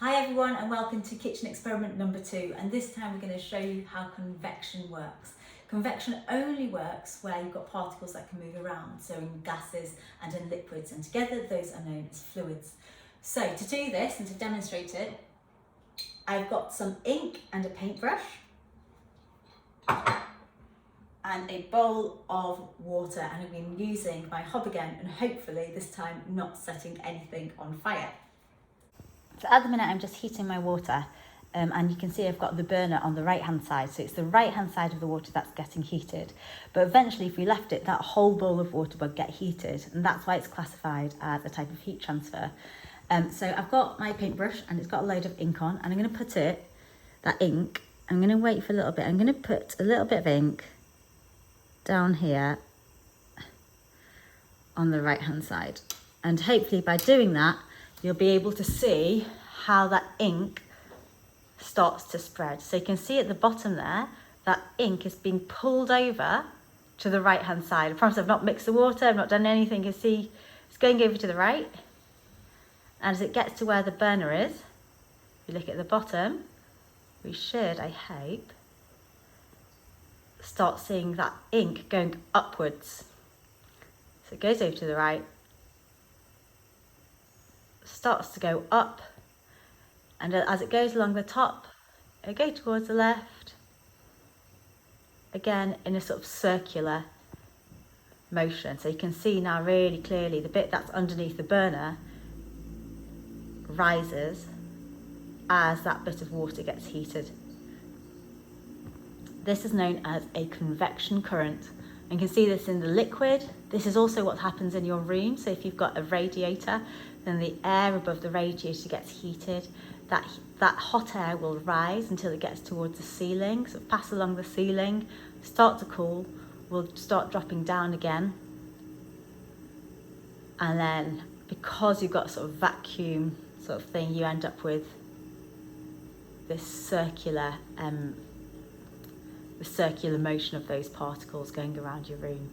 Hi everyone and welcome to kitchen experiment number 2, and this time we're going to show you how convection works. Convection only works where you've got particles that can move around, so in gases and in liquids, and together those are known as fluids. So to do this and to demonstrate it, I've got some ink and a paintbrush and a bowl of water, and I've been using my hob again and hopefully this time not setting anything on fire. So at the minute I'm just heating my water and you can see I've got the burner on the right hand side, so it's the right hand side of the water that's getting heated, but eventually if we left it, that whole bowl of water would get heated, and that's why it's classified as a type of heat transfer. So I've got my paintbrush and it's got a load of ink on, and I'm going to put that ink, I'm going to wait for a little bit, I'm going to put a little bit of ink down here on the right hand side, and hopefully by doing that you'll be able to see how that ink starts to spread. So you can see at the bottom there, that ink is being pulled over to the right hand side. I promise I've not mixed the water, I've not done anything. You can see it's going over to the right. And as it gets to where the burner is, if you look at the bottom, we should, I hope, start seeing that ink going upwards. So it goes over to the right, starts to go up, and as it goes along the top, it goes towards the left, again in a sort of circular motion. So you can see now really clearly the bit that's underneath the burner rises as that bit of water gets heated. This is known as a convection current. You can see this in the liquid. This is also what happens in your room. So if you've got a radiator, then the air above the radiator gets heated. That hot air will rise until it gets towards the ceiling, so pass along the ceiling, start to cool, will start dropping down again. And then because you've got sort of vacuum sort of thing, you end up with this circular motion of those particles going around your room.